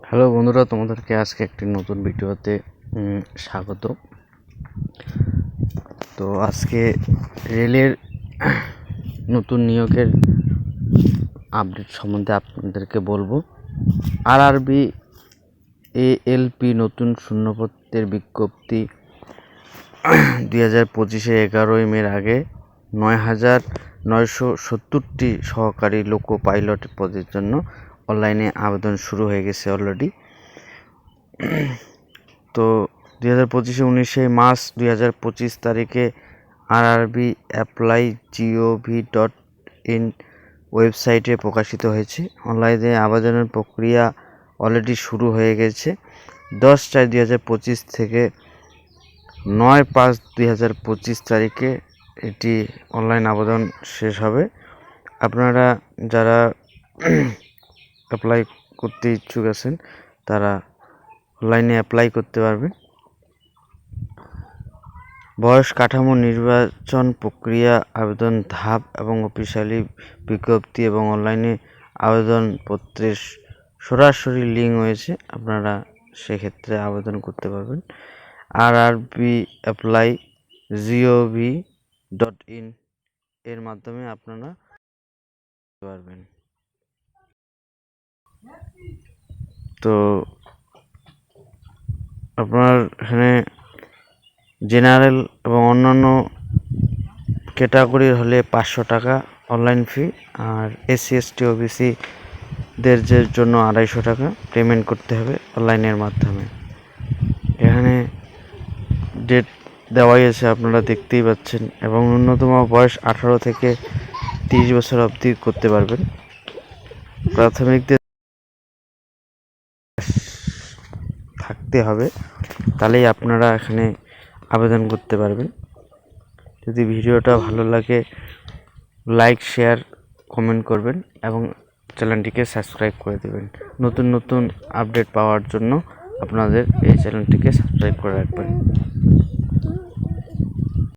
Hello বন্ধুরা, তোমাদেরকে আজকে একটি নতুন ভিডিওতে স্বাগত। তো আজকে রেলের নতুন নিয়োগের আপডেট সম্বন্ধে আপনাদেরকে বলবো। আরআরবি এএলপি নতুন শূন্যপদের বিজ্ঞপ্তি 2025 11 মের আগে 9,970টি সহকারী লোকো পাইলট পদের জন্য অনলাইনে আবেদন শুরু হয়ে গেছে অলরেডি। তো 2025 মার্চ 2025 তারিখে আরআরবি apply.gov.in ওয়েবসাইটে প্রকাশিত হয়েছে। অনলাইনে আবেদনের প্রক্রিয়া অলরেডি শুরু হয়ে গেছে। 10/4/2025 থেকে 9/5/2025 তারিখে এটি অনলাইন আবেদন শেষ হবে। আপনারা যারা অ্যাপ্লাই করতে ইচ্ছুক আছেন তারা অনলাইনে অ্যাপ্লাই করতে পারবেন। বয়স কাঠামো, নির্বাচন প্রক্রিয়া, আবেদন ধাপ এবং অফিসিয়ালি বিজ্ঞপ্তি এবং অনলাইনে আবেদনপত্রের সরাসরি লিঙ্ক রয়েছে, আপনারা সেক্ষেত্রে আবেদন করতে পারবেন। আরআরবি apply.gov.in এর মাধ্যমে আপনারা পারবেন। তো আপনার এখানে জেনারেল এবং অন্যান্য ক্যাটাগরির হলে 500 টাকা অনলাইন ফি, আর এসসি এসটি ওবিসিদের জন্য 250 টাকা পেমেন্ট করতে হবে অনলাইনের মাধ্যমে। এখানে ডেট দেওয়াই আছে, আপনারা দেখতেই পাচ্ছেন, এবং ন্যূনতম বয়স 18 থেকে 30 বছর অবধি করতে পারবেন। প্রাথমিকদের থাকতে হবে, তাহলেই আপনারা এখানে আবেদন করতে পারবেন। যদি ভিডিওটা ভালো লাগে লাইক, শেয়ার, কমেন্ট করবেন এবং চ্যানেলটিকে সাবস্ক্রাইব করে দেবেন। নতুন নতুন আপডেট পাওয়ার জন্য আপনাদের এই চ্যানেলটিকে সাবস্ক্রাইব করে রাখবেন।